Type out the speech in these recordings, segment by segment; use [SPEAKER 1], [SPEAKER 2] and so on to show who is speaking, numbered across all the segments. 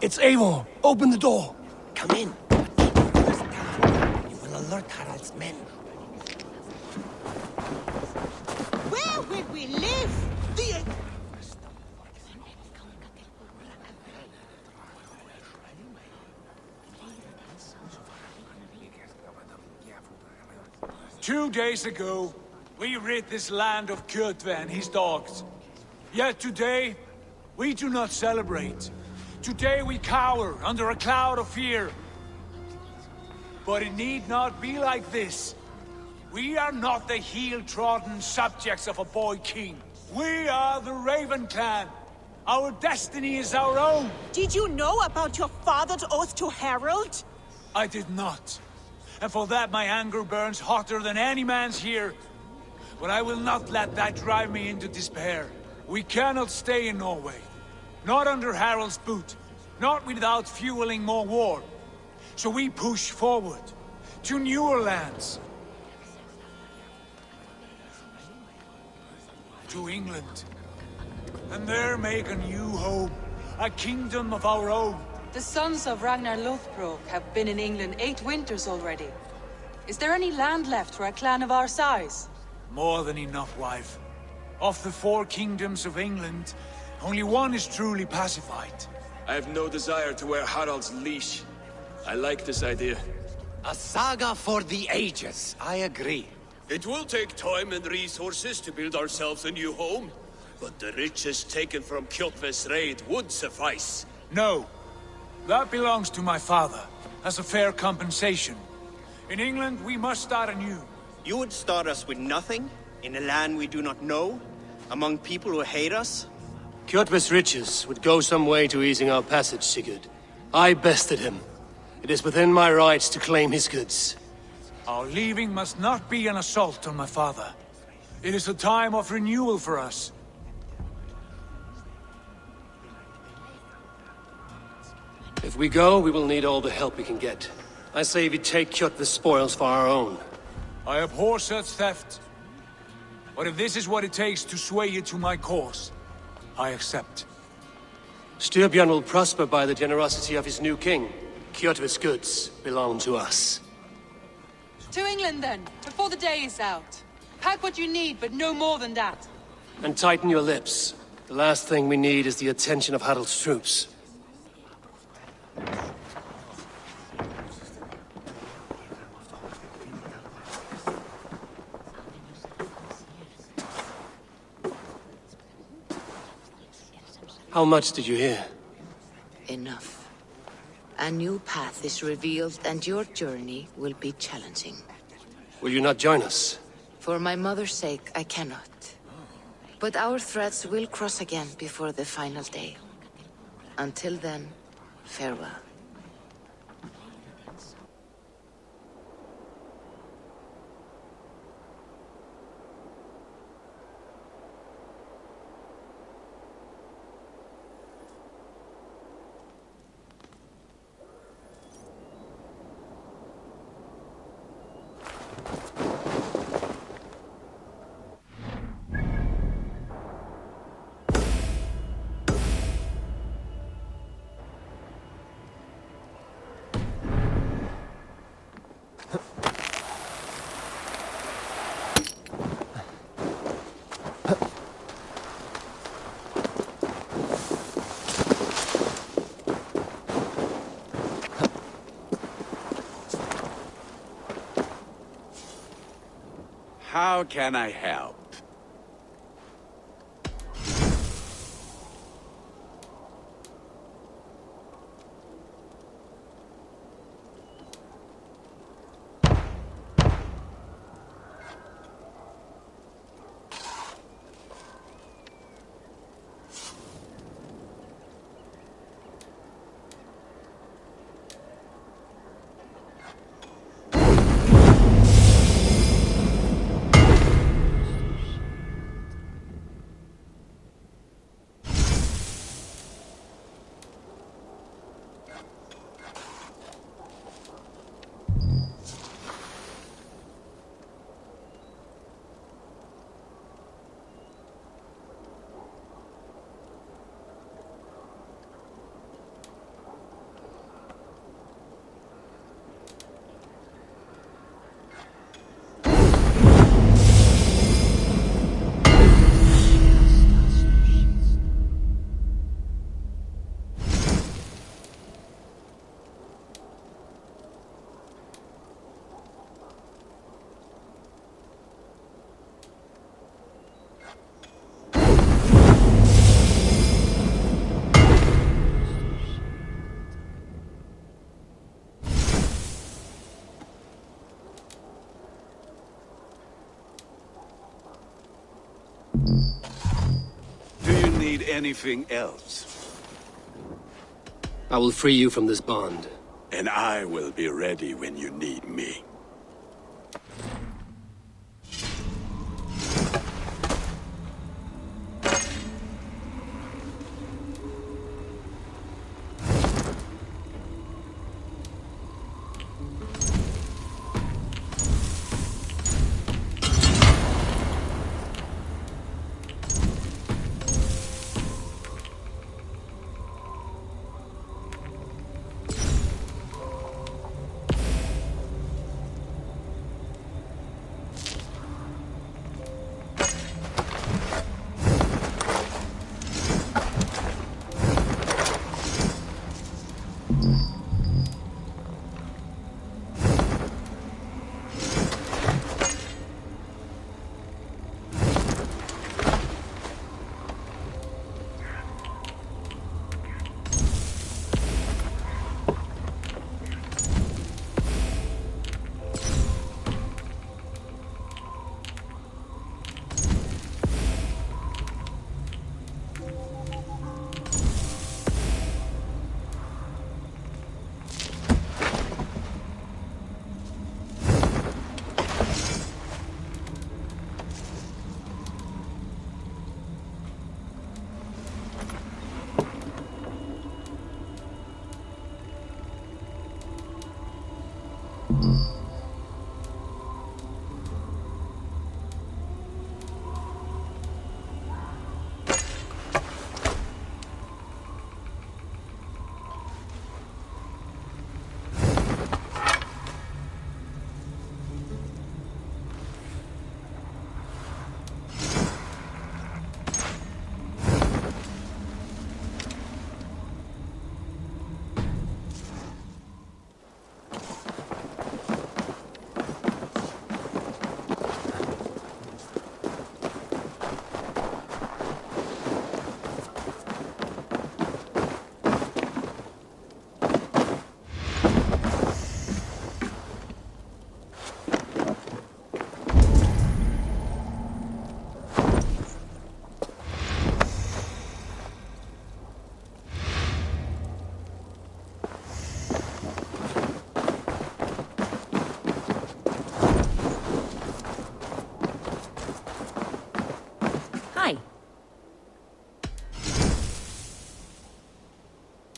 [SPEAKER 1] It's Eivor. Open the door.
[SPEAKER 2] Come in. You will alert Harald's men.
[SPEAKER 3] Where will we live?
[SPEAKER 4] Two days ago, we rid this land of Kjotve and his dogs. Yet today, we do not celebrate. Today we cower under a cloud of fear. But it need not be like this. We are not the heel-trodden subjects of a boy king. We are the Raven clan. Our destiny is our own.
[SPEAKER 3] Did you know about your father's oath to Harald?
[SPEAKER 4] I did not. And for that my anger burns hotter than any man's here. But I will not let that drive me into despair. We cannot stay in Norway. Not under Harald's boot. Not without fueling more war. So we push forward. To newer lands. To England. And there make a new home. A kingdom of our own.
[SPEAKER 5] The sons of Ragnar Lothbrok have been in England 8 winters already. Is there any land left for a clan of our size?
[SPEAKER 4] More than enough, wife. Of the 4 kingdoms of England, only one is truly pacified.
[SPEAKER 6] I have no desire to wear Harald's leash. I like this idea.
[SPEAKER 2] A saga for the ages, I agree.
[SPEAKER 7] It will take time and resources to build ourselves a new home, but the riches taken from Kjotve's raid would suffice.
[SPEAKER 4] No. That belongs to my father, as a fair compensation. In England, we must start anew.
[SPEAKER 8] You would start us with nothing? In a land we do not know? Among people who hate us?
[SPEAKER 1] Kjotve's riches would go some way to easing our passage, Sigurd. I bested him. It is within my rights to claim his goods.
[SPEAKER 4] Our leaving must not be an assault on my father. It is a time of renewal for us.
[SPEAKER 1] If we go, we will need all the help we can get. I say we take Kjotve's spoils for our own.
[SPEAKER 4] I abhor such theft. But if this is what it takes to sway you to my cause, I accept.
[SPEAKER 1] Styrbjörn will prosper by the generosity of his new king. Kjotve's goods belong to us.
[SPEAKER 5] To England then, before the day is out. Pack what you need, but no more than that.
[SPEAKER 1] And tighten your lips. The last thing we need is the attention of Harald's troops. How much did you hear?
[SPEAKER 9] Enough. A new path is revealed and your journey will be challenging.
[SPEAKER 1] Will you not join us?
[SPEAKER 9] For my mother's sake, I cannot. But our threads will cross again before the final day. Until then, farewell.
[SPEAKER 7] How can I help?
[SPEAKER 10] anything else.
[SPEAKER 1] I will free you from this bond.
[SPEAKER 10] And I will be ready when you need me.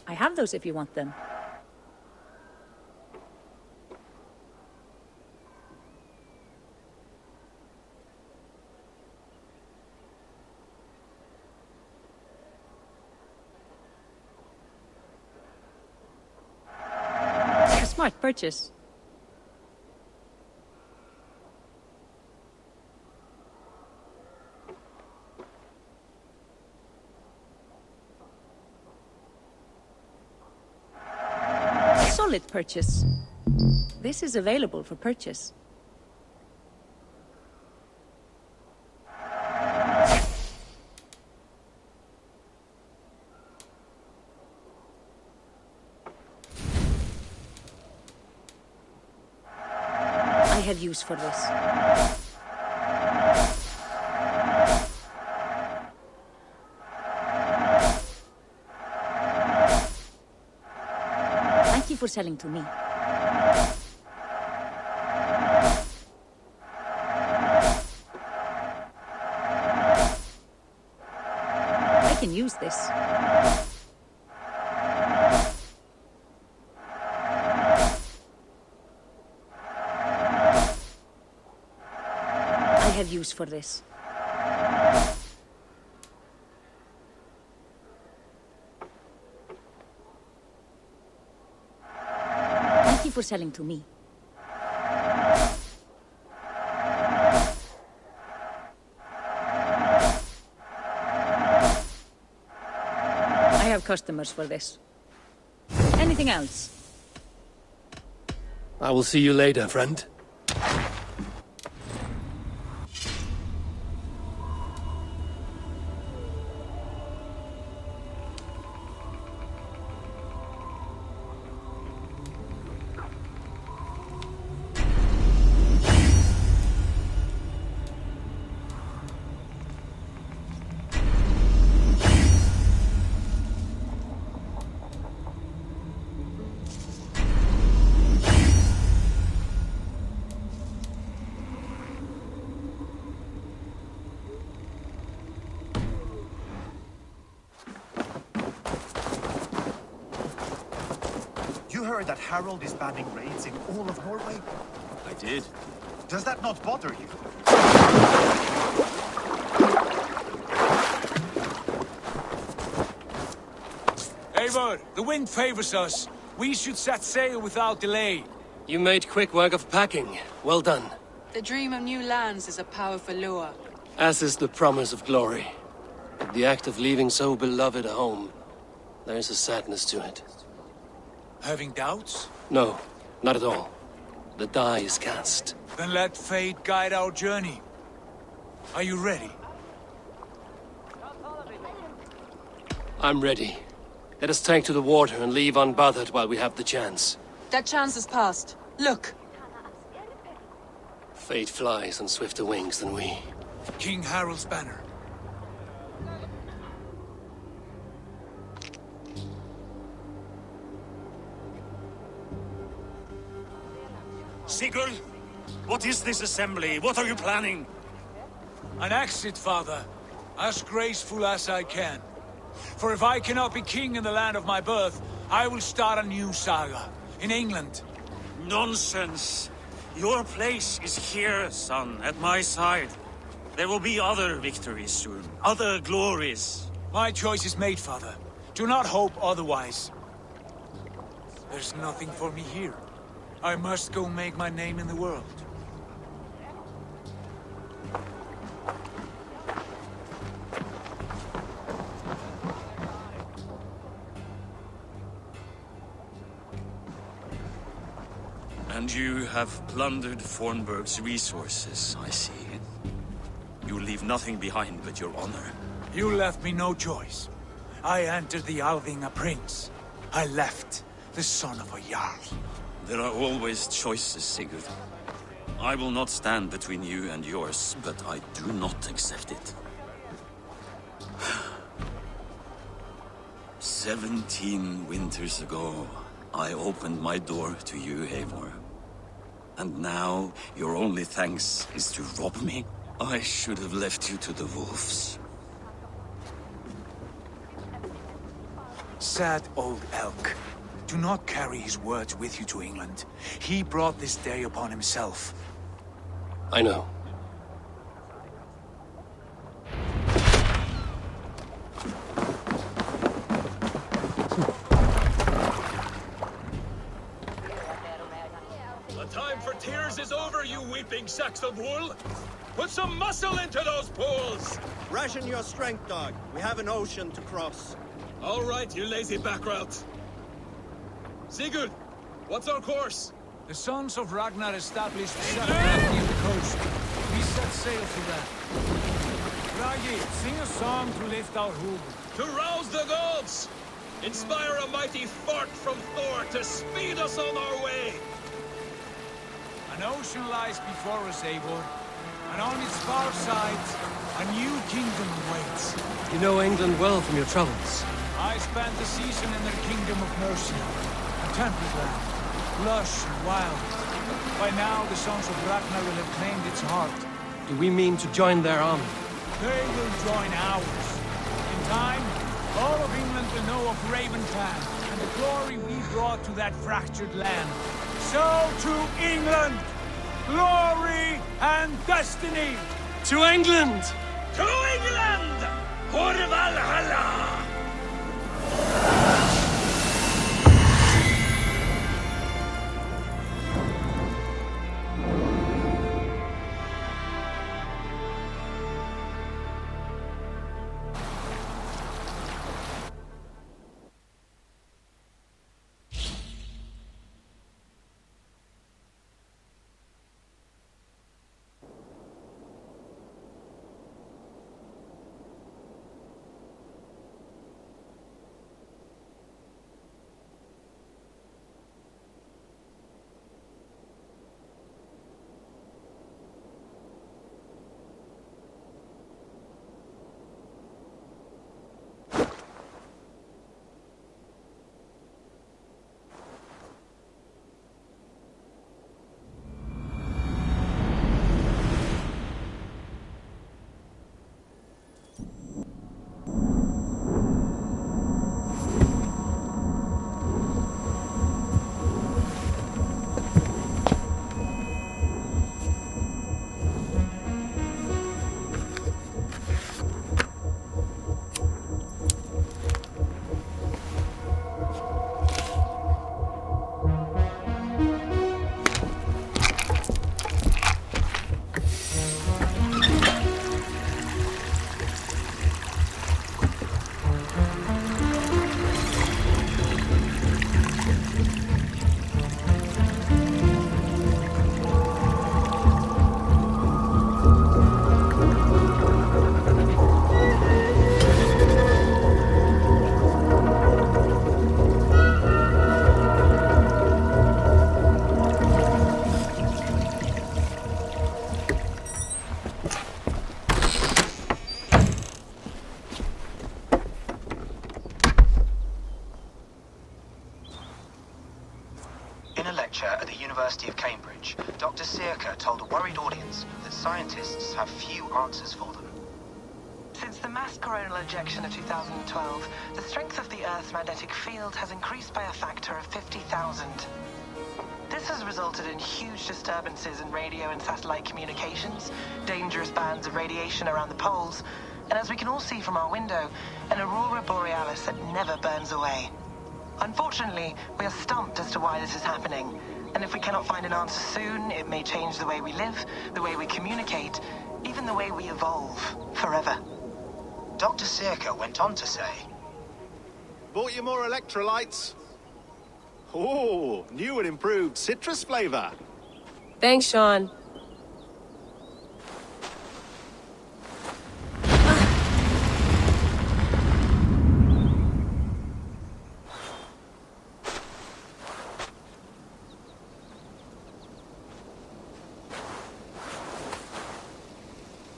[SPEAKER 11] I have those if you want them. A smart purchase. Solid purchase. This is available for purchase. I have use for this. Thank you for selling to me. I can use this. I have use for this. Thank you for selling to me. I have customers for this. Anything else?
[SPEAKER 1] I will see you later, friend.
[SPEAKER 12] heard that Harold is banning raids in all of Norway?
[SPEAKER 13] I did.
[SPEAKER 12] Does that not bother you?
[SPEAKER 4] Eivor, the wind favors us. We should set sail without delay.
[SPEAKER 1] You made quick work of packing. Well done.
[SPEAKER 5] The dream of new lands is a powerful lure.
[SPEAKER 1] As is the promise of glory. The act of leaving so beloved a home. There is a sadness to it.
[SPEAKER 4] Having doubts?
[SPEAKER 1] No, not at all. The die is cast.
[SPEAKER 4] Then let fate guide our journey. Are you ready?
[SPEAKER 1] I'm ready. Let us take to the water and leave unbothered while we have the chance.
[SPEAKER 5] That chance is past. Look!
[SPEAKER 1] Fate flies on swifter wings than we.
[SPEAKER 4] King Harald's banner.
[SPEAKER 13] Sigurd, what is this assembly? What are you planning?
[SPEAKER 4] An exit, father. As graceful as I can. For if I cannot be king in the land of my birth, I will start a new saga. In England.
[SPEAKER 13] Nonsense. Your place is here, son, at my side. There will be other victories soon. Other glories.
[SPEAKER 4] My choice is made, father. Do not hope otherwise. There's nothing for me here. I must go make my name in the world.
[SPEAKER 13] And you have plundered Fornburg's resources, I see. You leave nothing behind but your honor.
[SPEAKER 4] You left me no choice. I entered the Alving a prince. I left the son of a Jarl.
[SPEAKER 13] There are always choices, Sigurd. I will not stand between you and yours, but I do not accept it. 17 winters ago, I opened my door to you, Eivor. And now, your only thanks is to rob me? I should have left you to the wolves.
[SPEAKER 4] Sad old elk. Do not carry his words with you to England. He brought this day upon himself.
[SPEAKER 1] I know.
[SPEAKER 7] The time for tears is over, you weeping sacks of wool! Put some muscle into those pools!
[SPEAKER 8] Ration your strength, dog. We have an ocean to cross.
[SPEAKER 7] All right, you lazy backrout. Sigurd, what's our course?
[SPEAKER 4] The sons of Ragnar established a settlement near the coast. We set sail to that. Ragi, sing a song to lift our hoof.
[SPEAKER 7] To rouse the gods! Inspire a mighty fart from Thor to speed us on our way!
[SPEAKER 4] An ocean lies before us, Eivor. And on its far sides, a new kingdom awaits.
[SPEAKER 1] You know England well from your travels.
[SPEAKER 4] I spent the season in their kingdom of Mercia. A temperate land, lush and wild. By now, the sons of Ragnar will have claimed its heart.
[SPEAKER 1] Do we mean to join their army?
[SPEAKER 4] They will join ours. In time, all of England will know of Raven Clan and the glory we brought to that fractured land. So to England! Glory and destiny!
[SPEAKER 1] To England!
[SPEAKER 7] To England! For Valhalla!
[SPEAKER 14] the University of Cambridge, Dr. Circa told a worried audience that scientists have few answers for them.
[SPEAKER 15] Since the mass coronal ejection of 2012, the strength of the Earth's magnetic field has increased by a factor of 50,000. This has resulted in huge disturbances in radio and satellite communications, dangerous bands of radiation around the poles, and as we can all see from our window, an aurora borealis that never burns away. Unfortunately, we are stumped as to why this is happening, and if we cannot find an answer soon, it may change the way we live, the way we communicate, even the way we evolve, forever.
[SPEAKER 14] Dr. Circa went on to say,
[SPEAKER 12] Bought you more electrolytes? Oh, new and improved citrus flavor.
[SPEAKER 16] Thanks, Sean.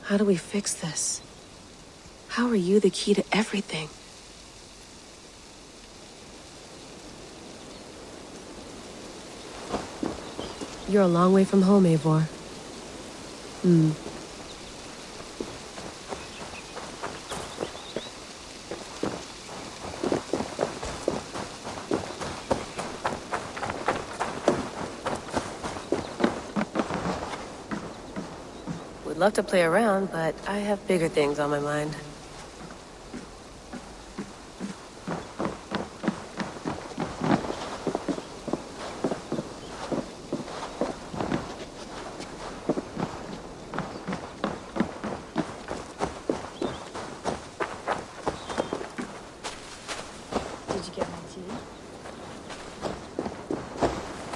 [SPEAKER 17] How do we fix this? How are you the key to everything?
[SPEAKER 16] You're a long way from home, Eivor.
[SPEAKER 17] Would love to play around, but I have bigger things on my mind.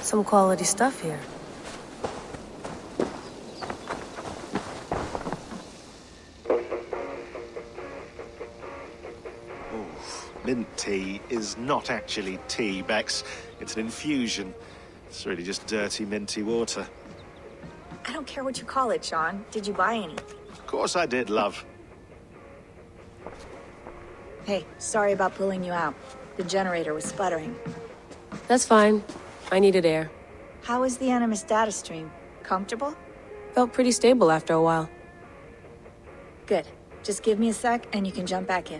[SPEAKER 17] Some quality stuff here.
[SPEAKER 12] Mint tea is not actually tea, Bex. It's an infusion. It's really just dirty, minty water.
[SPEAKER 18] I don't care what you call it, Sean. Did you buy any?
[SPEAKER 12] Of course I did, love.
[SPEAKER 18] Hey, sorry about pulling you out. The generator was sputtering.
[SPEAKER 16] That's fine. I needed air.
[SPEAKER 18] How is the Animus data stream? Comfortable?
[SPEAKER 16] Felt pretty stable after a while.
[SPEAKER 18] Good. Just give me a sec and you can jump back in.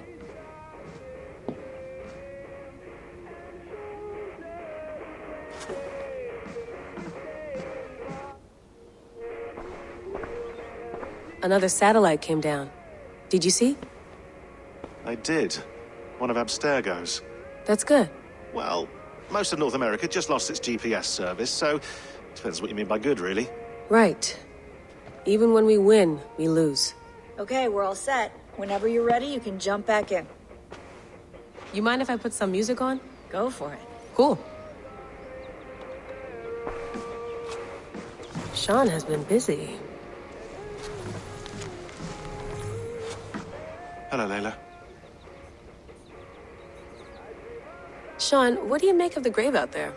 [SPEAKER 16] Another satellite came down. Did you see?
[SPEAKER 12] I did. One of Abstergo's.
[SPEAKER 16] That's good.
[SPEAKER 12] Well, most of North America just lost its GPS service, so depends what you mean by good, really.
[SPEAKER 16] Right. Even when we win, we lose.
[SPEAKER 18] Okay, we're all set. Whenever you're ready, you can jump back in.
[SPEAKER 16] You mind if I put some music on?
[SPEAKER 18] Go for it.
[SPEAKER 16] Cool. Sean has been busy.
[SPEAKER 12] Hello, Layla.
[SPEAKER 16] Sean, what do you make of the grave out there?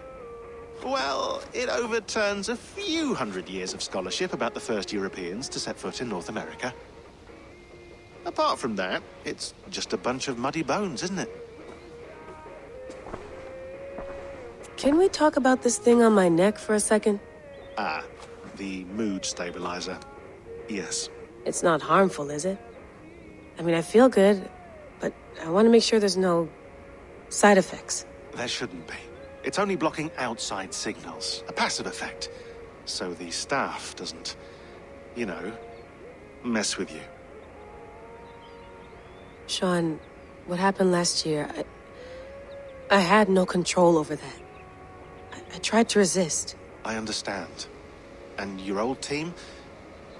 [SPEAKER 12] Well, it overturns a few hundred years of scholarship about the first Europeans to set foot in North America. Apart from that, it's just a bunch of muddy bones, isn't it?
[SPEAKER 16] Can we talk about this thing on my neck for a second?
[SPEAKER 12] Ah, the mood stabilizer. Yes.
[SPEAKER 16] It's not harmful, is it? I mean, I feel good, but I want to make sure there's no side effects.
[SPEAKER 12] There shouldn't be. It's only blocking outside signals, a passive effect. So the staff doesn't, you know, mess with you.
[SPEAKER 16] Sean, what happened last year, I had no control over that. I tried to resist.
[SPEAKER 12] I understand. And your old team,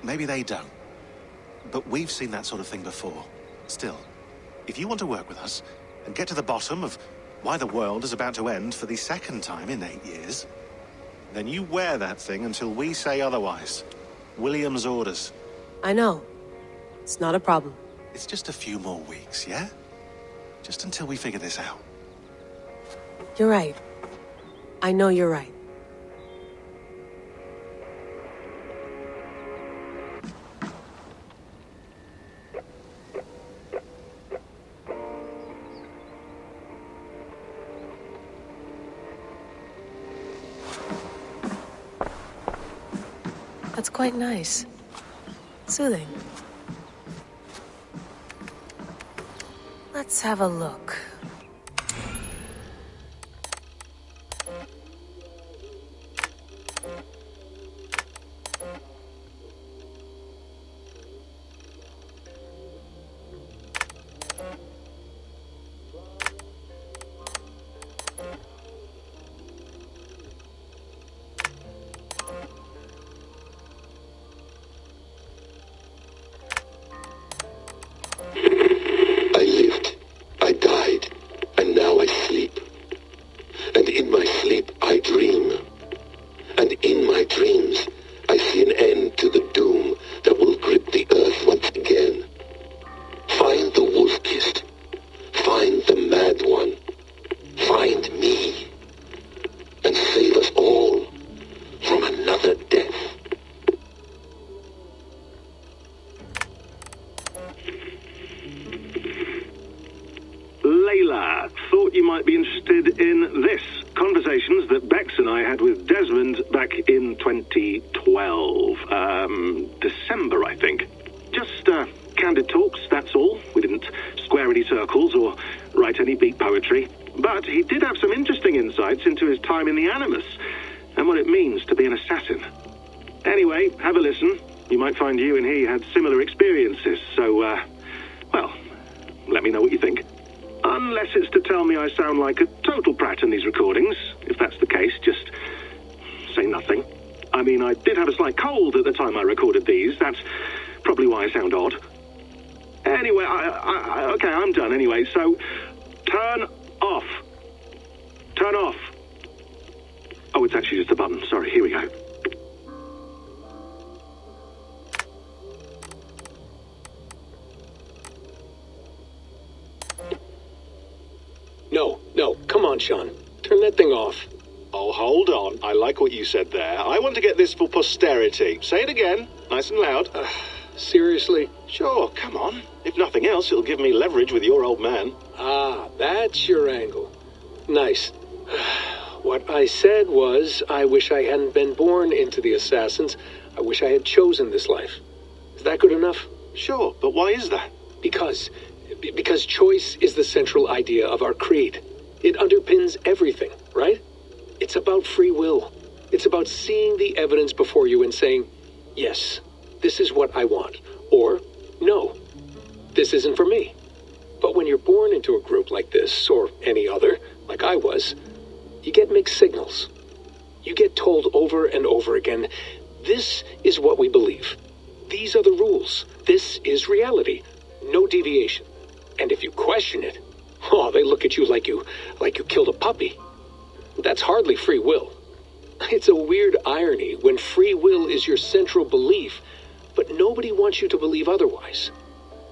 [SPEAKER 12] maybe they don't. But we've seen that sort of thing before. Still, if you want to work with us and get to the bottom of why the world is about to end for the second time in 8 years, then you wear that thing until we say otherwise. William's orders.
[SPEAKER 16] I know. It's not a problem.
[SPEAKER 12] It's just a few more weeks, yeah? Just until we figure this out.
[SPEAKER 16] You're right. I know you're right. That's quite nice. Soothing. Let's have a look.
[SPEAKER 19] December, I think. Just candid talks, that's all. We didn't square any circles or write any beat poetry. But he did have some interesting insights into his time in the Animus and what it means to be an assassin. Anyway, have a listen. You might find you and he had similar experiences, so, well, let me know what you think. Unless it's to tell me I sound like a total prat in these recordings. If that's the case, just say nothing. I mean, I did have a slight cold at the time I recorded these. That's probably why I sound odd. Anyway, okay, I'm done anyway, so turn off. Turn off. Oh, it's actually just a button. Sorry, here we go.
[SPEAKER 20] No, come on, Sean. Turn that thing off.
[SPEAKER 12] Oh, hold on. I like what you said there. I want to get this for posterity. Say it again, nice and loud.
[SPEAKER 20] Seriously?
[SPEAKER 12] Sure, come on. If nothing else, it'll give me leverage with your old man.
[SPEAKER 20] Ah, that's your angle. Nice. What I said was, I wish I hadn't been born into the Assassins. I wish I had chosen this life. Is that good enough?
[SPEAKER 12] Sure, but why is that?
[SPEAKER 20] Because choice is the central idea of our creed. It underpins everything, right? It's about free will. It's about seeing the evidence before you and saying, yes, this is what I want. Or, no, this isn't for me. But when you're born into a group like this, or any other, like I was, you get mixed signals. You get told over and over again, this is what we believe. These are the rules. This is reality. No deviation. And if you question it, oh, they look at you like you killed a puppy. That's hardly free will. It's a weird irony when free will is your central belief, but nobody wants you to believe otherwise.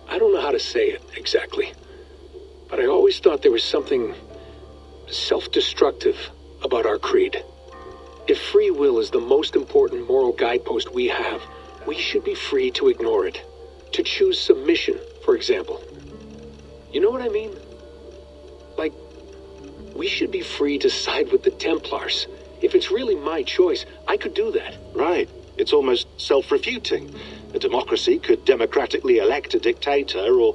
[SPEAKER 20] I don't know how to say it exactly, but I always thought there was something self-destructive about our creed. If free will is the most important moral guidepost we have, we should be free to ignore it. To choose submission, for example. You know what I mean? Like, we should be free to side with the Templars. If it's really my choice, I could do that.
[SPEAKER 12] Right. It's almost self-refuting. A democracy could democratically elect a dictator or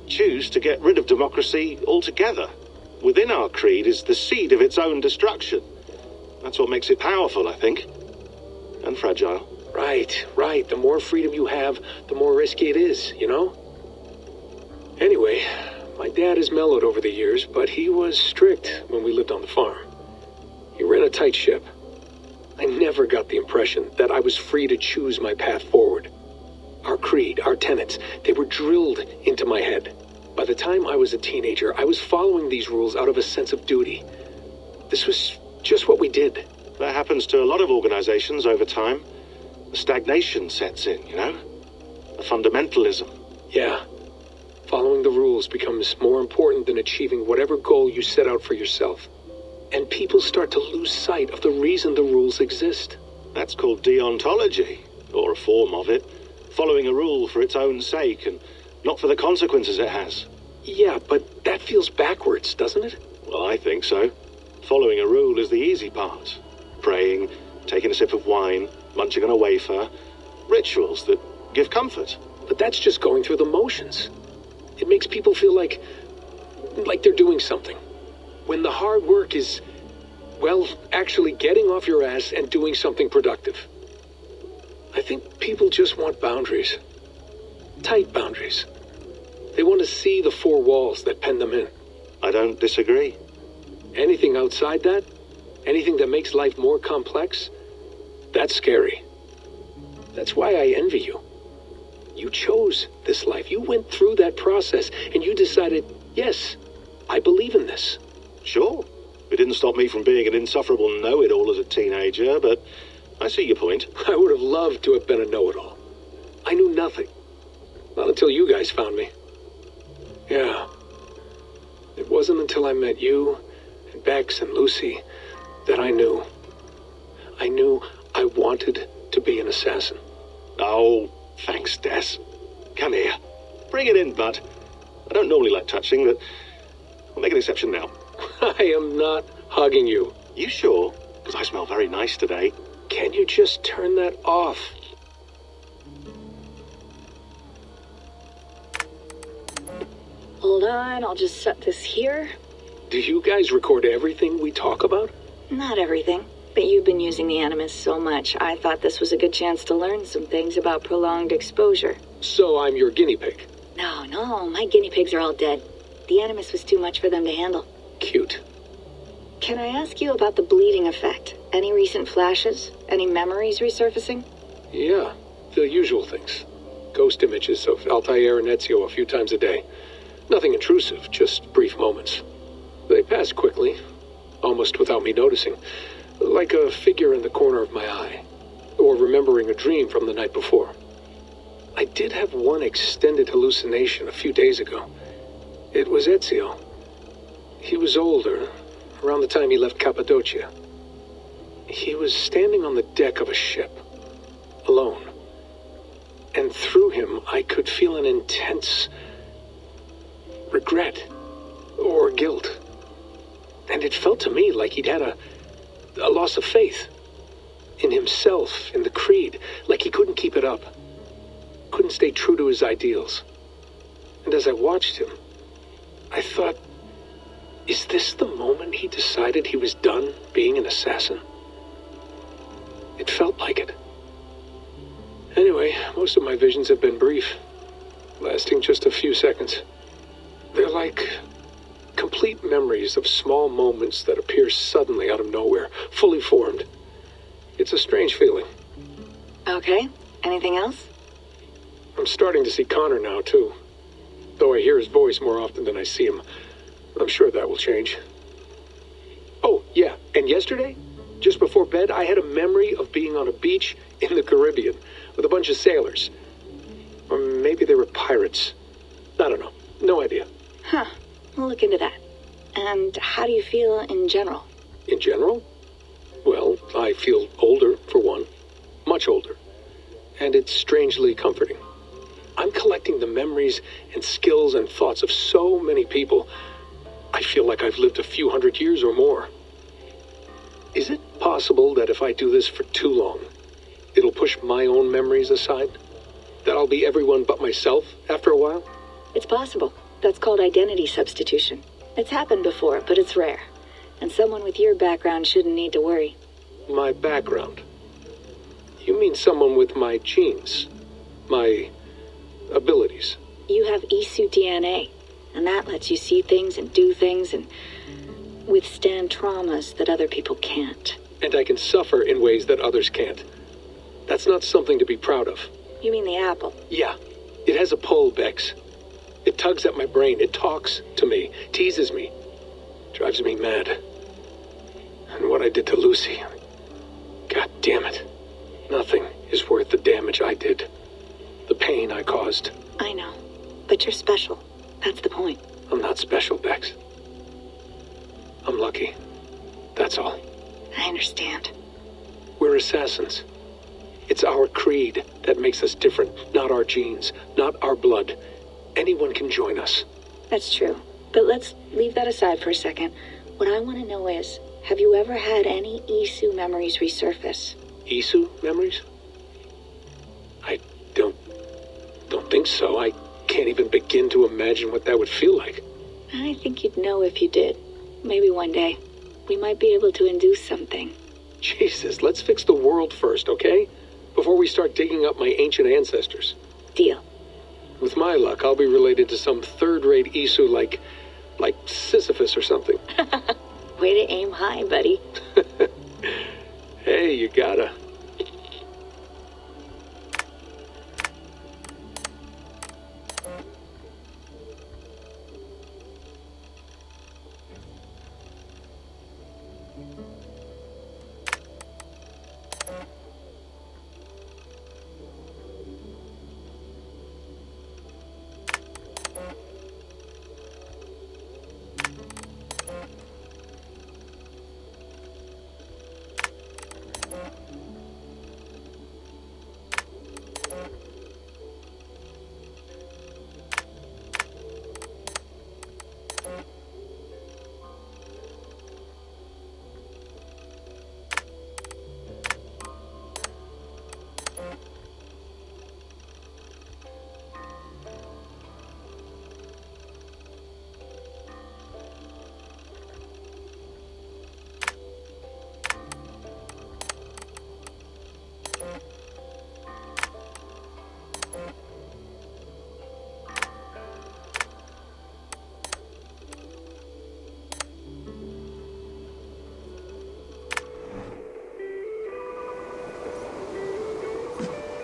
[SPEAKER 12] choose to get rid of democracy altogether. Within our creed is the seed of its own destruction. That's what makes it powerful, I think. And fragile.
[SPEAKER 20] Right. The more freedom you have, the more risky it is, you know? Anyway, my dad has mellowed over the years, but he was strict when we lived on the farm. He ran a tight ship. I never got the impression that I was free to choose my path forward. Our creed, our tenets, they were drilled into my head. By the time I was a teenager, I was following these rules out of a sense of duty. This was just what we did.
[SPEAKER 12] That happens to a lot of organizations over time. The stagnation sets in, you know? The fundamentalism.
[SPEAKER 20] Yeah. Following the rules becomes more important than achieving whatever goal you set out for yourself. And people start to lose sight of the reason the rules exist.
[SPEAKER 12] That's called deontology, or a form of it. Following a rule for its own sake and not for the consequences it has.
[SPEAKER 20] Yeah, but that feels backwards, doesn't it?
[SPEAKER 12] Well, I think so. Following a rule is the easy part. Praying, taking a sip of wine,
[SPEAKER 19] munching on a wafer, rituals that give comfort.
[SPEAKER 20] But that's just going through the motions. It makes people feel like they're doing something. When the hard work is, well, actually getting off your ass and doing something productive. I think people just want boundaries. Tight boundaries. They want to see the four walls that pen them in.
[SPEAKER 19] I don't disagree.
[SPEAKER 20] Anything outside that, anything that makes life more complex, that's scary. That's why I envy you. You chose this life. You went through that process, and you decided, yes, I believe in this.
[SPEAKER 19] Sure. It didn't stop me from being an insufferable know-it-all as a teenager, but I see your point.
[SPEAKER 20] I would have loved to have been a know-it-all. I knew nothing. Not until you guys found me. Yeah. It wasn't until I met you, and Bex, and Lucy, that I knew. I knew I wanted to be an assassin.
[SPEAKER 19] Oh, thanks, Des. Come here. Bring it in, bud. I don't normally like touching, but I'll make an exception now.
[SPEAKER 20] I am not hugging you.
[SPEAKER 19] You sure? Because I smell very nice today.
[SPEAKER 20] Can you just turn that off?
[SPEAKER 18] Hold on, I'll just set this here.
[SPEAKER 20] Do you guys record everything we talk about?
[SPEAKER 18] Not everything, but you've been using the Animus so much, I thought this was a good chance to learn some things about prolonged exposure.
[SPEAKER 20] So I'm your guinea pig?
[SPEAKER 18] No, my guinea pigs are all dead. The Animus was too much for them to handle.
[SPEAKER 20] Cute.
[SPEAKER 18] Can I ask you about the bleeding effect? Any recent flashes? Any memories resurfacing?
[SPEAKER 20] Yeah, the usual things. Ghost images of Altair and Ezio a few times a day. Nothing intrusive, just brief moments. They pass quickly, almost without me noticing. Like a figure in the corner of my eye. Or remembering a dream from the night before. I did have one extended hallucination a few days ago. It was Ezio. He was older, around the time he left Cappadocia. He was standing on the deck of a ship, alone. And through him, I could feel an intense regret or guilt. And it felt to me like he'd had a loss of faith in himself, in the Creed, like he couldn't keep it up, couldn't stay true to his ideals. And as I watched him, I thought, is this the moment he decided he was done being an assassin? It felt like it. Anyway, most of my visions have been brief, lasting just a few seconds. They're like complete memories of small moments that appear suddenly out of nowhere, fully formed. It's a strange feeling.
[SPEAKER 18] Okay, anything else?
[SPEAKER 20] I'm starting to see Connor now, too. Though I hear his voice more often than I see him. I'm sure that will change. Oh, yeah, and yesterday, just before bed, I had a memory of being on a beach in the Caribbean with a bunch of sailors. Or maybe they were pirates. I don't know. No idea.
[SPEAKER 18] Huh. We'll look into that. And how do you feel in general?
[SPEAKER 20] In general? Well, I feel older, for one. Much older. And it's strangely comforting. I'm collecting the memories and skills and thoughts of so many people. I feel like I've lived a few hundred years or more. Is it possible that if I do this for too long, it'll push my own memories aside? That I'll be everyone but myself after a while?
[SPEAKER 18] It's possible. That's called identity substitution. It's happened before, but it's rare. And someone with your background shouldn't need to worry.
[SPEAKER 20] My background? You mean someone with my genes? My abilities?
[SPEAKER 18] You have Isu DNA, and that lets you see things and do things and withstand traumas that other people can't.
[SPEAKER 20] And I can suffer in ways that others can't. That's not something to be proud of.
[SPEAKER 18] You mean the apple?
[SPEAKER 20] Yeah. It has a pull, Bex. It tugs at my brain. It talks to me. Teases me. Drives me mad. And what I did to Lucy. God damn it. Nothing is worth the damage I did. The pain I caused.
[SPEAKER 18] I know. But you're special. That's the point.
[SPEAKER 20] I'm not special, Bex. I'm lucky. That's all.
[SPEAKER 18] I understand.
[SPEAKER 20] We're assassins. It's our creed that makes us different, not our genes, not our blood. Anyone can join us.
[SPEAKER 18] That's true. But let's leave that aside for a second. What I want to know is, have you ever had any Isu memories resurface?
[SPEAKER 20] Isu memories? I don't think so. I can't even begin to imagine what that would feel like.
[SPEAKER 18] I think you'd know if you did. Maybe one day. We might be able to induce something.
[SPEAKER 20] Jesus, let's fix the world first, okay? Before we start digging up my ancient ancestors.
[SPEAKER 18] Deal.
[SPEAKER 20] With my luck, I'll be related to some third-rate Isu like Sisyphus or something.
[SPEAKER 18] Way to aim high, buddy.
[SPEAKER 20] Hey, you gotta.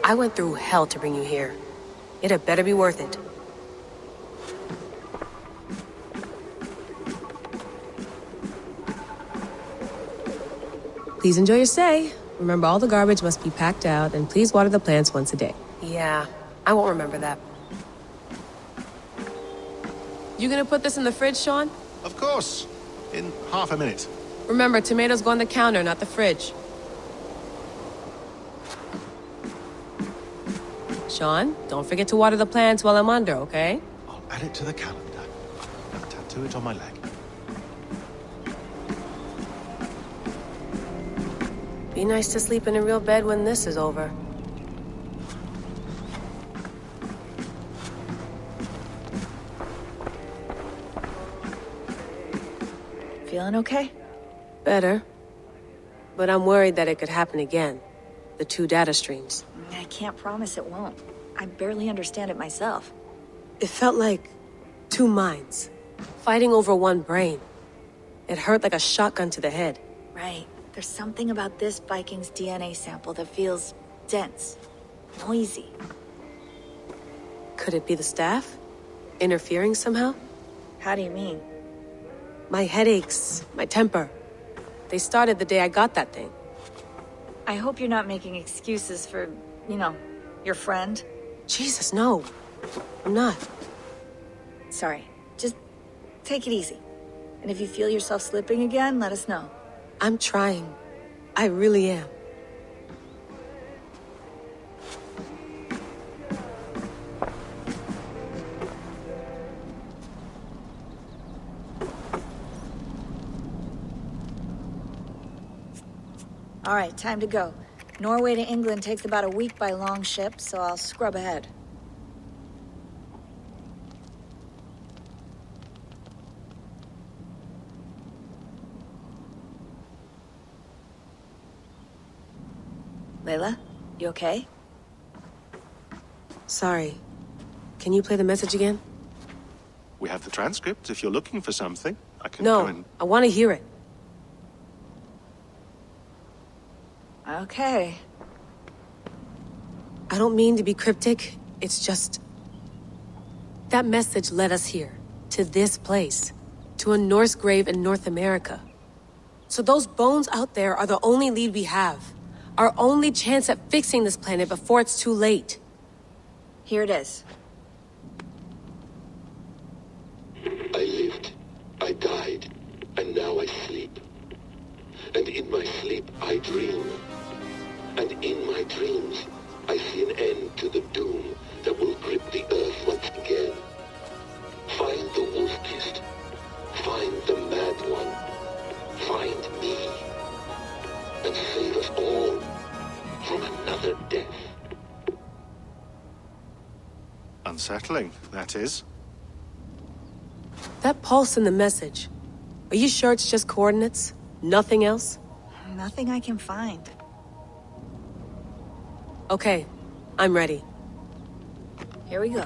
[SPEAKER 16] I went through hell to bring you here. It had better be worth it. Please enjoy your stay. Remember, all the garbage must be packed out, and please water the plants once a day. Yeah, I won't remember that. You gonna put this in the fridge, Sean?
[SPEAKER 12] Of course. In half a minute.
[SPEAKER 16] Remember, tomatoes go on the counter, not the fridge. Sean, don't forget to water the plants while I'm under, okay?
[SPEAKER 12] I'll add it to the calendar and tattoo it on my leg.
[SPEAKER 16] Be nice to sleep in a real bed when this is over.
[SPEAKER 5] Feeling okay?
[SPEAKER 16] Better. But I'm worried that it could happen again. The two data streams.
[SPEAKER 5] I can't promise it won't. I barely understand it myself.
[SPEAKER 16] It felt like two minds, fighting over one brain. It hurt like a shotgun to the head.
[SPEAKER 5] Right. There's something about this Viking's DNA sample that feels dense, noisy.
[SPEAKER 16] Could it be the staff? Interfering somehow?
[SPEAKER 5] How do you mean?
[SPEAKER 16] My headaches, my temper. They started the day I got that thing.
[SPEAKER 5] I hope you're not making excuses for, your friend.
[SPEAKER 16] Jesus, no. I'm not.
[SPEAKER 5] Sorry. Just take it easy. And if you feel yourself slipping again, let us know.
[SPEAKER 16] I'm trying. I really am.
[SPEAKER 5] All right, time to go. Norway to England takes about a week by long ship, so I'll scrub ahead. Layla, you okay?
[SPEAKER 16] Sorry. Can you play the message again?
[SPEAKER 12] We have the transcript. If you're looking for something, I can go and...
[SPEAKER 16] No, I want to hear it.
[SPEAKER 5] Okay.
[SPEAKER 16] I don't mean to be cryptic. It's just... that message led us here. To this place. To a Norse grave in North America. So those bones out there are the only lead we have. Our only chance at fixing this planet before it's too late.
[SPEAKER 5] Here it is.
[SPEAKER 21] I lived, I died, and now I sleep. And in my sleep I dream. And in my dreams I see an end to the doom that will grip the earth once again. Find the wolf-kissed. Find the mad one. Find me. And save us all.
[SPEAKER 12] Unsettling, that is.
[SPEAKER 16] That pulse in the message. Are you sure it's just coordinates? Nothing else?
[SPEAKER 3] Nothing I can find.
[SPEAKER 16] Okay, I'm ready.
[SPEAKER 3] Here we go.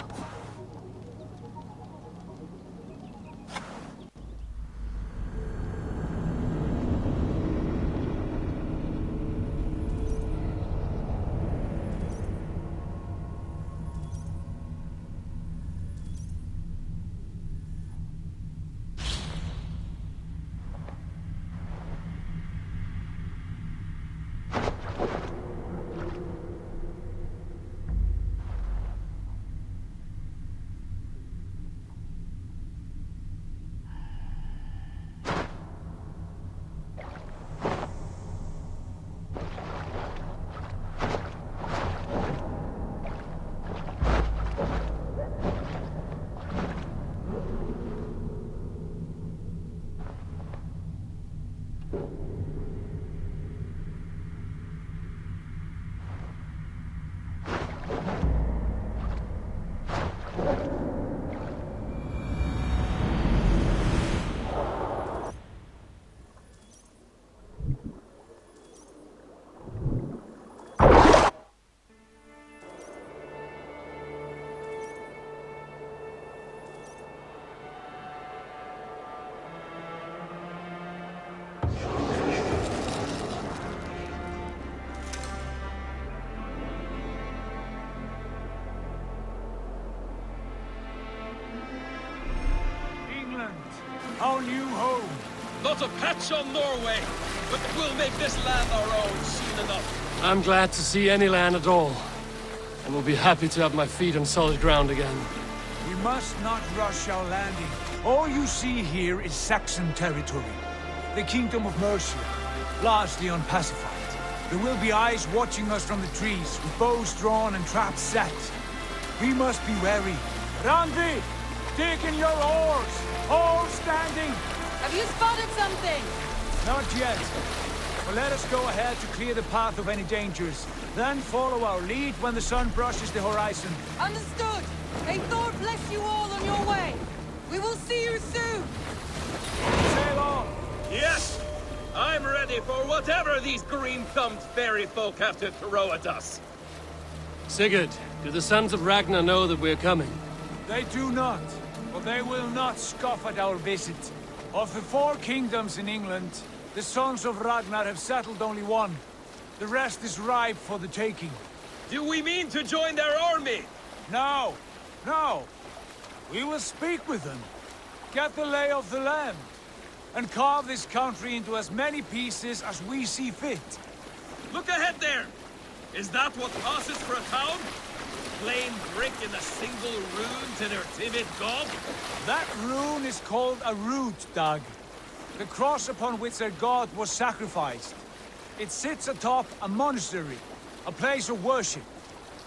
[SPEAKER 4] Our new home.
[SPEAKER 7] Not a patch on Norway, but we'll make this land our own soon enough.
[SPEAKER 1] I'm glad to see any land at all, and will be happy to have my feet on solid ground again.
[SPEAKER 4] We must not rush our landing. All you see here is Saxon territory. The Kingdom of Mercia, largely unpacified. There will be eyes watching us from the trees, with bows drawn and traps set. We must be wary. Randi! Dig in your oars! All standing!
[SPEAKER 5] Have you spotted something?
[SPEAKER 4] Not yet. But let us go ahead to clear the path of any dangers. Then follow our lead when the sun brushes the horizon.
[SPEAKER 5] Understood! May Thor bless you all on your way! We will see you soon!
[SPEAKER 4] Sail on!
[SPEAKER 7] Yes! I'm ready for whatever these green-thumbed fairy folk have to throw at us.
[SPEAKER 1] Sigurd, do the sons of Ragnar know that we're coming?
[SPEAKER 4] They do not, but they will not scoff at our visit. Of the 4 kingdoms in England, the sons of Ragnar have settled only one. The rest is ripe for the taking.
[SPEAKER 7] Do we mean to join their army?
[SPEAKER 4] No, no. We will speak with them, get the lay of the land, and carve this country into as many pieces as we see fit.
[SPEAKER 7] Look ahead there! Is that what passes for a town? Plain brick in a single rune to their timid god?
[SPEAKER 4] That rune is called a root, Dag. The cross upon which their god was sacrificed. It sits atop a monastery, a place of worship.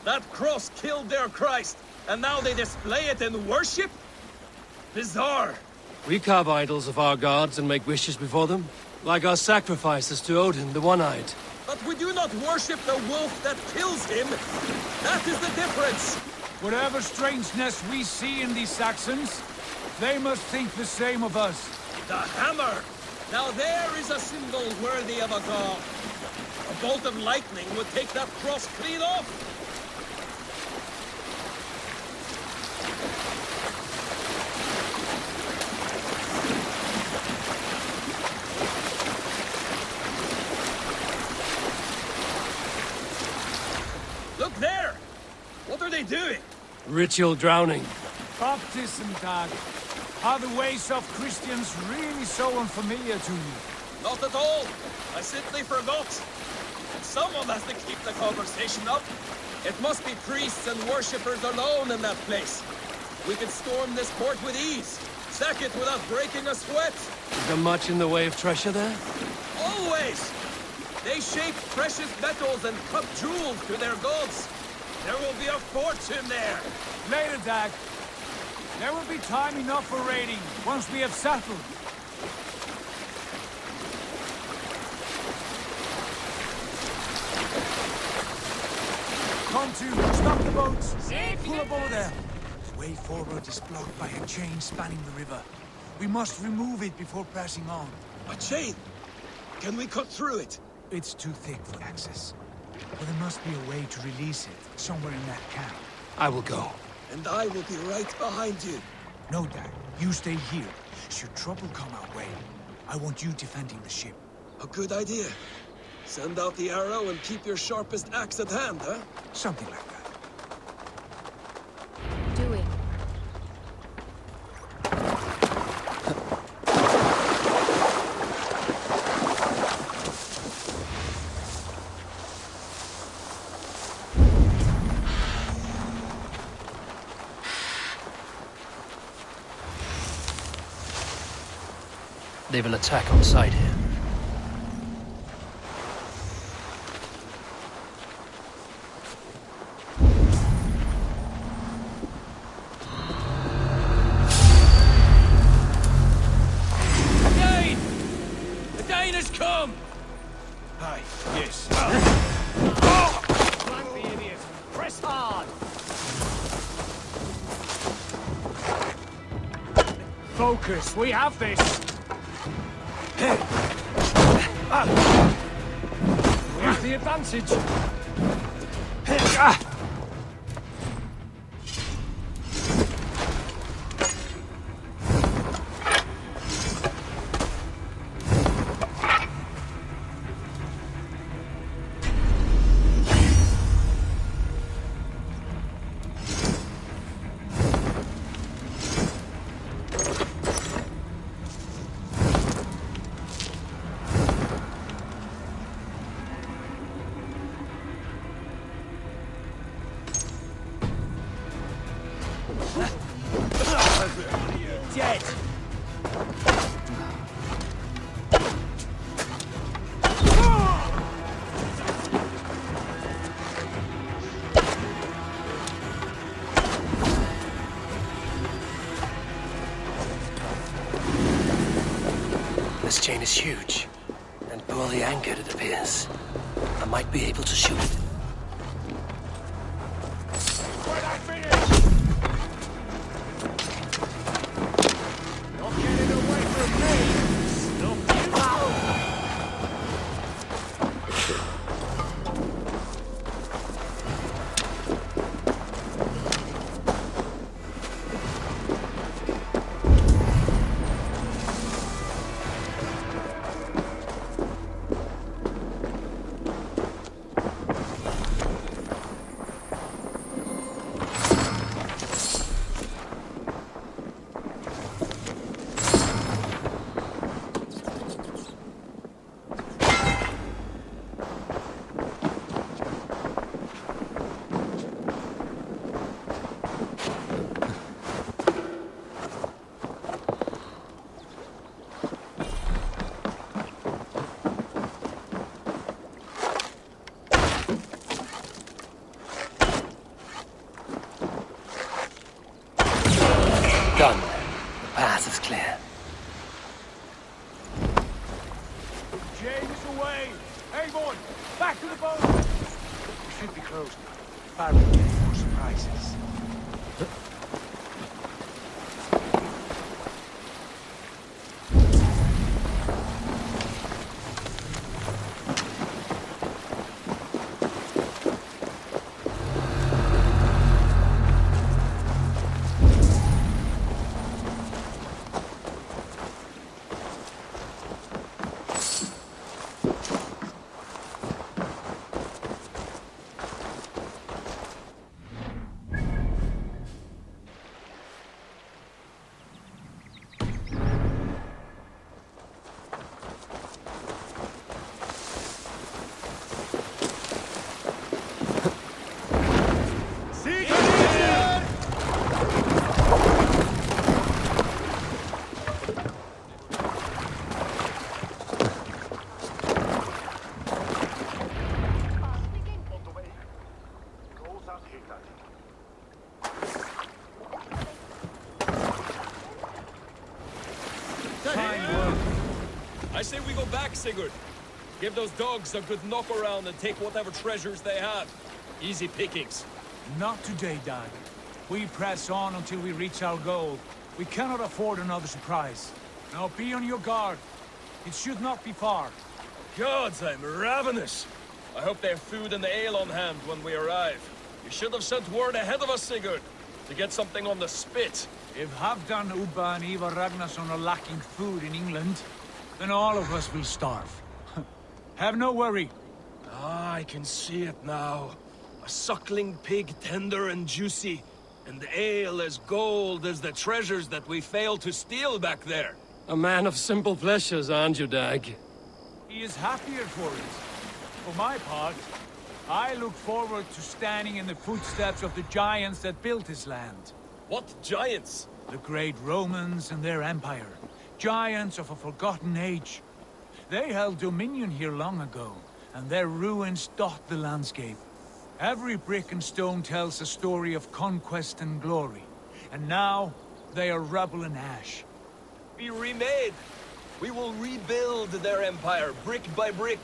[SPEAKER 7] That cross killed their Christ, and now they display it in worship? Bizarre.
[SPEAKER 1] We carve idols of our gods and make wishes before them, like our sacrifices to Odin, the One-Eyed.
[SPEAKER 7] But we do not worship the wolf that kills him. That is the difference.
[SPEAKER 4] Whatever strangeness we see in these Saxons, they must think the same of us.
[SPEAKER 7] The hammer! Now there is a symbol worthy of a god. A bolt of lightning would take that cross clean off. Look there! What are they doing?
[SPEAKER 1] Ritual drowning.
[SPEAKER 4] Baptism, Dag. Are the ways of Christians really so unfamiliar to you?
[SPEAKER 7] Not at all. I simply forgot. Someone has to keep the conversation up. It must be priests and worshippers alone in that place. We could storm this port with ease. Sack it without breaking a sweat.
[SPEAKER 1] Is there much in the way of treasure there?
[SPEAKER 7] Always! They shape precious metals and cut jewels to their gods. There will be a fortune there.
[SPEAKER 4] Later, Dag. There will be time enough for raiding, once we have settled. Come to, stop the boats. Pull up over there. Way forward is blocked by a chain spanning the river. We must remove it before passing on.
[SPEAKER 7] A chain? Can we cut through it?
[SPEAKER 4] It's too thick for access. But there must be a way to release it, somewhere in that camp.
[SPEAKER 1] I will go.
[SPEAKER 7] And I will be right behind you.
[SPEAKER 4] No, Dad. You stay here. Should trouble come our way, I want you defending the ship.
[SPEAKER 7] A good idea. Send out the arrow and keep your sharpest axe at hand, huh?
[SPEAKER 4] Something like that.
[SPEAKER 11] Doing.
[SPEAKER 1] They will attack on sight here.
[SPEAKER 4] The Dane has come! Aye, yes.
[SPEAKER 6] Flank the idiot! Press hard! Focus, we have this! We have the advantage! Dead!
[SPEAKER 1] This chain is huge, and poorly anchored, it appears. I might be able to shoot it.
[SPEAKER 6] Not getting away from me! Stop you!
[SPEAKER 1] Done. The path is clear.
[SPEAKER 4] James away! Avon, back to the boat! We should be close now. Barricade for surprises.
[SPEAKER 7] I say we go back, Sigurd. Give those dogs a good knock around and take whatever treasures they have. Easy pickings.
[SPEAKER 4] Not today, Dad. We press on until we reach our goal. We cannot afford another surprise. Now be on your guard. It should not be far.
[SPEAKER 7] Gods, I'm ravenous. I hope they have food and ale on hand when we arrive. You should have sent word ahead of us, Sigurd, to get something on the spit.
[SPEAKER 4] If Halfdan, Ubba and Ivar Ragnarsson are lacking food in England, then all of us will starve. Have no worry.
[SPEAKER 7] Ah, I can see it now. A suckling pig, tender and juicy, and ale as gold as the treasures that we failed to steal back there.
[SPEAKER 1] A man of simple pleasures, aren't you, Dag?
[SPEAKER 4] He is happier for it. For my part, I look forward to standing in the footsteps of the giants that built this land.
[SPEAKER 7] What giants?
[SPEAKER 4] The great Romans and their empire. Giants of a forgotten age. They held dominion here long ago, and their ruins dot the landscape. Every brick and stone tells a story of conquest and glory. And now, they are rubble and ash.
[SPEAKER 7] Be remade. We will rebuild their empire, brick by brick,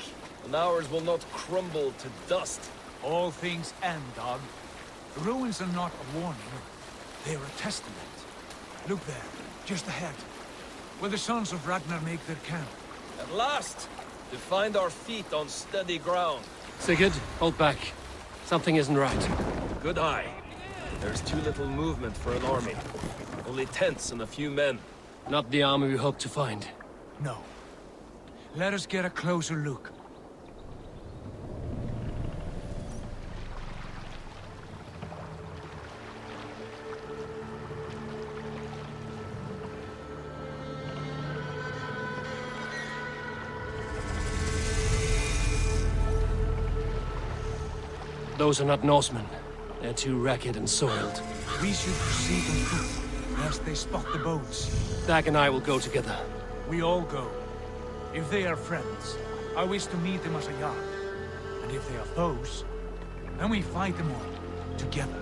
[SPEAKER 7] and ours will not crumble to dust.
[SPEAKER 4] All things end, Dog. The ruins are not a warning. They are a testament. Look there, just ahead, where the sons of Ragnar make their camp.
[SPEAKER 7] At last, to find our feet on steady ground.
[SPEAKER 1] Sigurd, hold back. Something isn't right.
[SPEAKER 7] Good eye. There's too little movement for an army. Only tents and a few men.
[SPEAKER 1] Not the army we hope to find.
[SPEAKER 4] No. Let us get a closer look.
[SPEAKER 1] Those are not Norsemen. They're too ragged and soiled.
[SPEAKER 4] We should proceed on foot, lest they spot the boats.
[SPEAKER 1] Dag and I will go together.
[SPEAKER 4] We all go. If they are friends, I wish to meet them as a yard. And if they are foes, then we fight them all, together.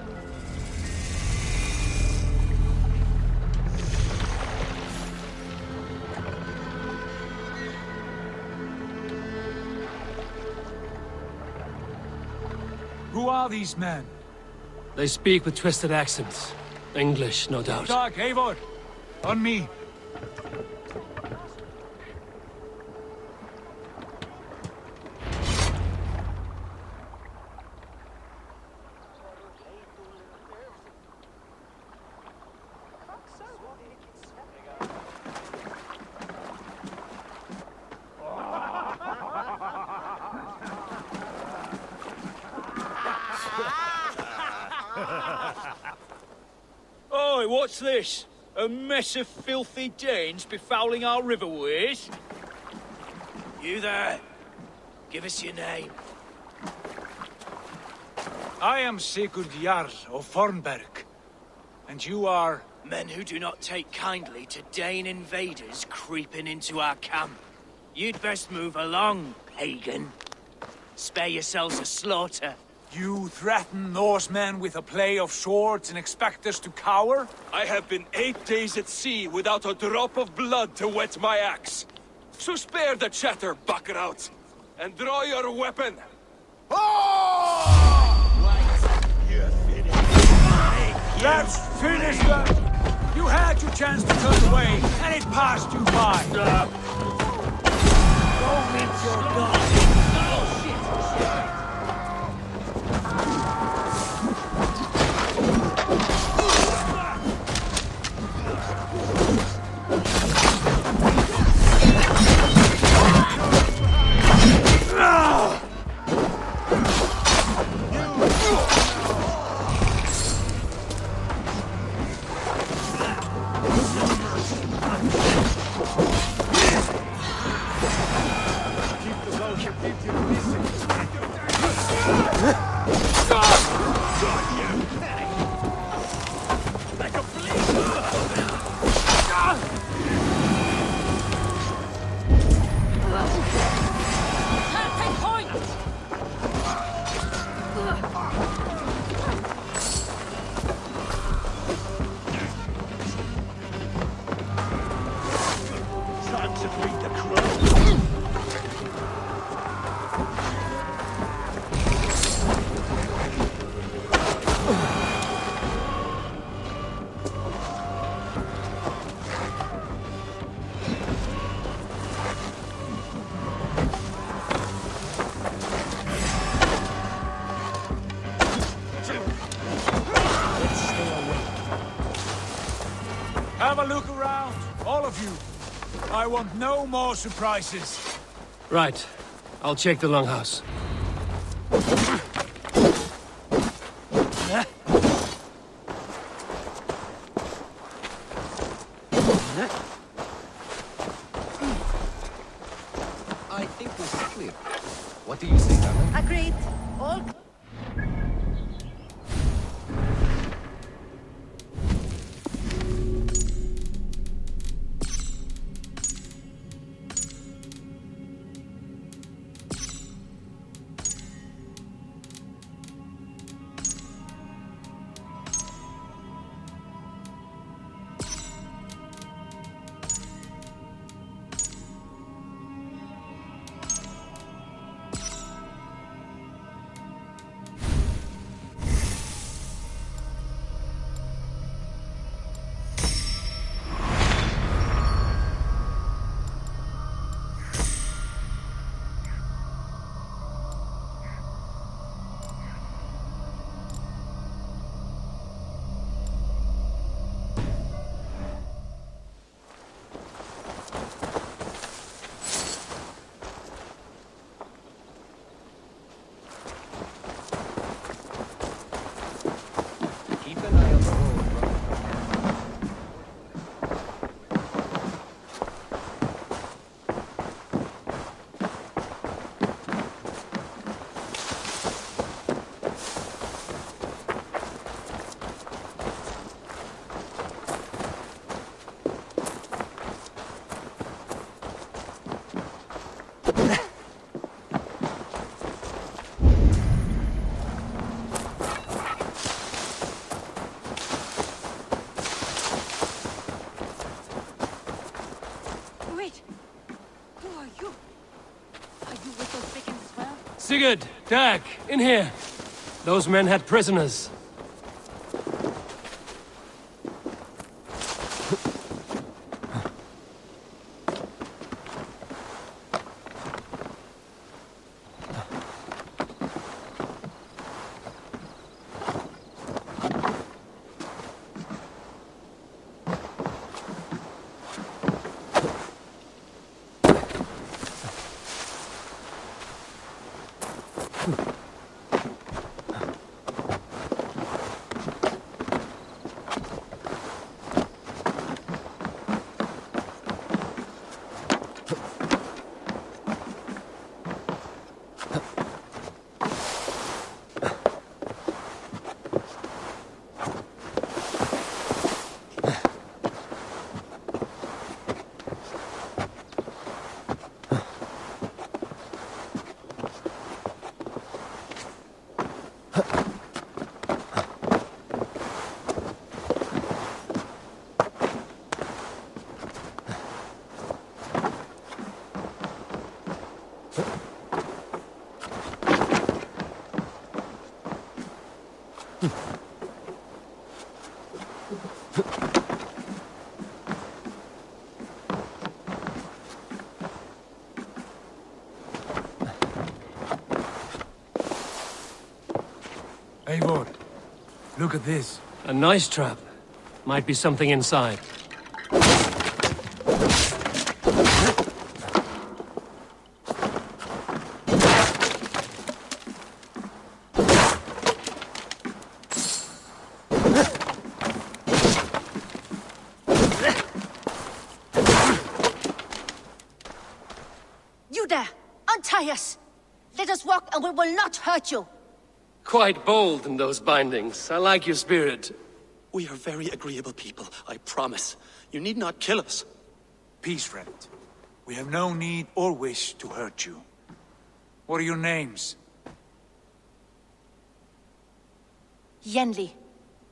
[SPEAKER 4] Who are these men?
[SPEAKER 1] They speak with twisted accents. English, no doubt.
[SPEAKER 4] Dag, Eivor! On me!
[SPEAKER 2] Oi, what's this? A mess of filthy Danes befouling our riverways? You there? Give us your name.
[SPEAKER 4] I am Sigurd Jarl of Fornberg. And you are...
[SPEAKER 2] Men who do not take kindly to Dane invaders creeping into our camp. You'd best move along, pagan. Spare yourselves a slaughter.
[SPEAKER 4] You threaten Norsemen with a play of swords and expect us to cower?
[SPEAKER 7] I have been 8 days at sea without a drop of blood to wet my axe. So spare the chatter, buckerout, and draw your weapon.
[SPEAKER 4] Let's finish them! You had your chance to turn away, and it passed you by!
[SPEAKER 2] Go meet your god!
[SPEAKER 4] of you. I want no more surprises.
[SPEAKER 1] Right. I'll check the longhouse.
[SPEAKER 9] I think we're clear. What do you say, Anna?
[SPEAKER 3] Agreed. All.
[SPEAKER 1] Sigurd, Dag, in here. Those men had prisoners.
[SPEAKER 4] Eivor, look at this.
[SPEAKER 1] A nice trap. Might be something inside.
[SPEAKER 3] You there! Untie us! Let us walk and we will not hurt you!
[SPEAKER 1] Quite bold in those bindings. I like your spirit.
[SPEAKER 10] We are very agreeable people, I promise. You need not kill us.
[SPEAKER 4] Peace, friend. We have no need or wish to hurt you. What are your names?
[SPEAKER 3] Yenli.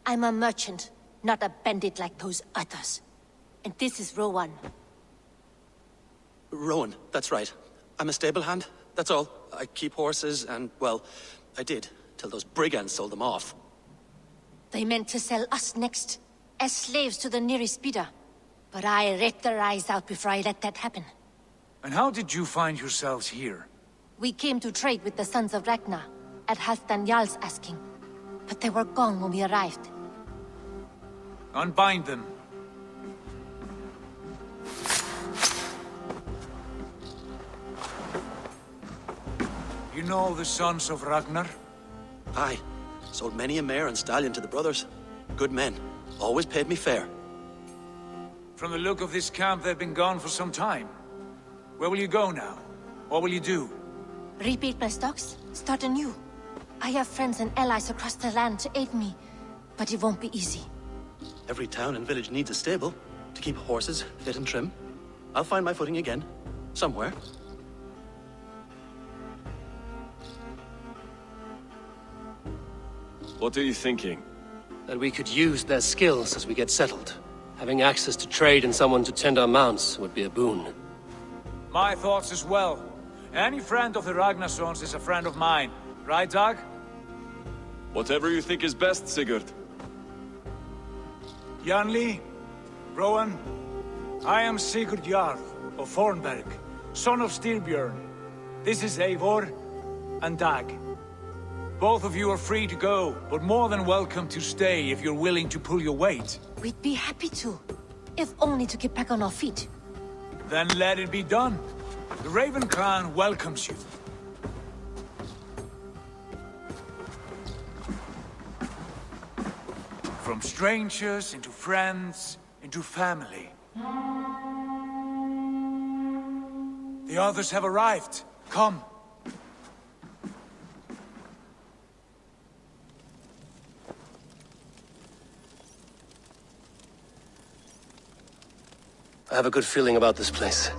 [SPEAKER 3] I'm a merchant, not a bandit like those others. And this is Rowan.
[SPEAKER 10] Rowan, that's right. I'm a stable hand, that's all. I keep horses and, well, I did, till those brigands sold them off.
[SPEAKER 3] They meant to sell us next, as slaves to the nearest bidder. But I ripped their eyes out before I let that happen.
[SPEAKER 4] And how did you find yourselves here?
[SPEAKER 3] We came to trade with the Sons of Ragnar, at Halfdan Jarl's asking. But they were gone when we arrived.
[SPEAKER 4] Unbind them. You know the sons of Ragnar?
[SPEAKER 10] Aye. Sold many a mare and stallion to the brothers. Good men. Always paid me fair.
[SPEAKER 4] From the look of this camp, they've been gone for some time. Where will you go now? What will you do?
[SPEAKER 3] Rebuild my stocks, start anew. I have friends and allies across the land to aid me, but it won't be easy.
[SPEAKER 10] Every town and village needs a stable to keep horses fit and trim. I'll find my footing again. Somewhere.
[SPEAKER 6] What are you thinking?
[SPEAKER 1] That we could use their skills as we get settled. Having access to trade and someone to tend our mounts would be a boon.
[SPEAKER 4] My thoughts as well. Any friend of the Ragnarsons is a friend of mine. Right, Dag?
[SPEAKER 6] Whatever you think is best, Sigurd.
[SPEAKER 4] Janli, Rowan, I am Sigurd Jarl of Fornberg, son of Styrbjörn. This is Eivor and Dag. Both of you are free to go, but more than welcome to stay if you're willing to pull your weight.
[SPEAKER 3] We'd be happy to, if only to get back on our feet.
[SPEAKER 4] Then let it be done. The Raven clan welcomes you. From strangers into friends, into family. The others have arrived. Come.
[SPEAKER 1] I have a good feeling about this place.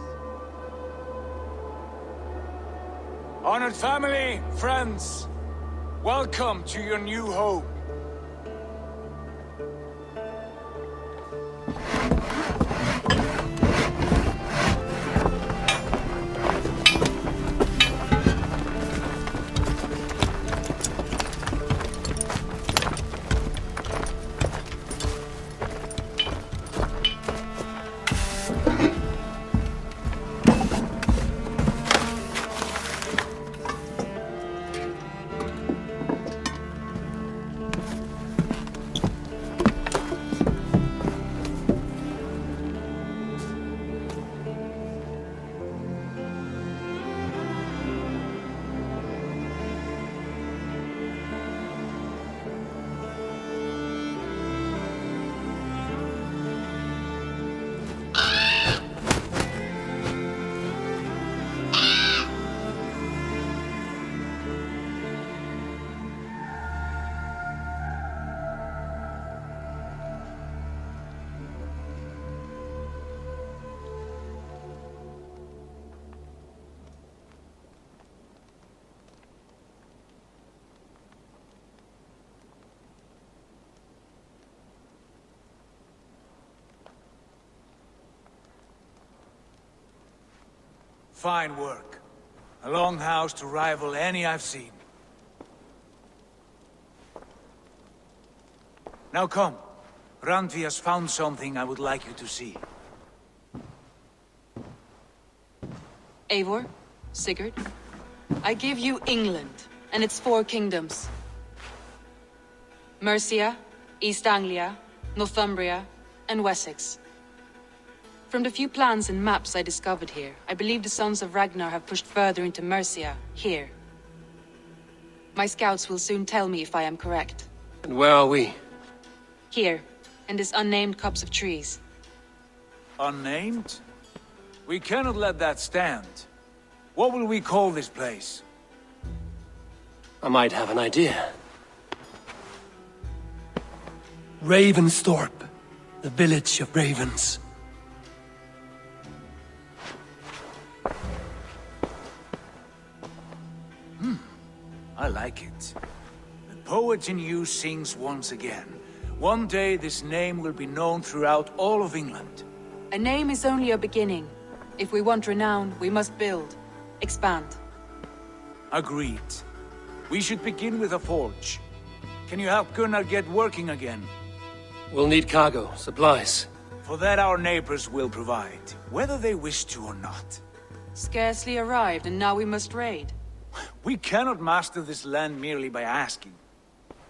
[SPEAKER 4] Honored family, friends, welcome to your new home. Fine work. A longhouse to rival any I've seen. Now come. Randvi has found something I would like you to see.
[SPEAKER 5] Eivor, Sigurd, I give you England and its 4 kingdoms. Mercia, East Anglia, Northumbria, and Wessex. From the few plans and maps I discovered here, I believe the Sons of Ragnar have pushed further into Mercia, here. My scouts will soon tell me if I am correct.
[SPEAKER 1] And where are we?
[SPEAKER 5] Here, in this unnamed copse of trees.
[SPEAKER 4] Unnamed? We cannot let that stand. What will we call this place?
[SPEAKER 1] I might have an idea. Ravensthorpe, the village of ravens.
[SPEAKER 4] I like it. The poet in you sings once again. One day this name will be known throughout all of England.
[SPEAKER 5] A name is only a beginning. If we want renown, we must build, expand.
[SPEAKER 4] Agreed. We should begin with a forge. Can you help Gunnar get working again?
[SPEAKER 1] We'll need cargo, supplies.
[SPEAKER 4] For that our neighbors will provide, whether they wish to or not.
[SPEAKER 5] Scarcely arrived, and now we must raid.
[SPEAKER 4] We cannot master this land merely by asking.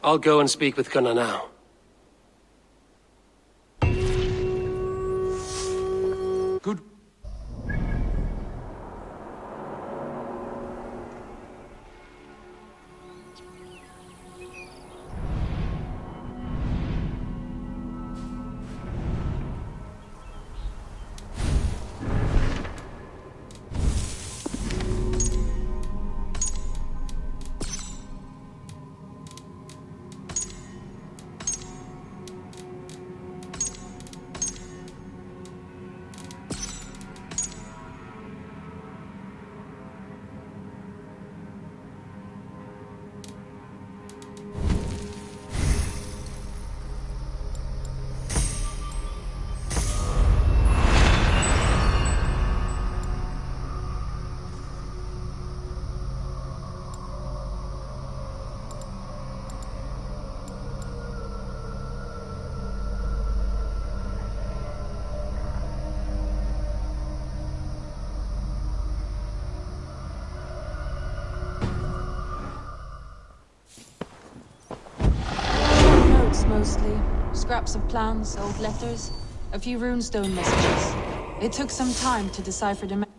[SPEAKER 1] I'll go and speak with Gunnar now.
[SPEAKER 4] Good.
[SPEAKER 5] Mostly scraps of plans, old letters, a few runestone messages. It took some time to decipher them.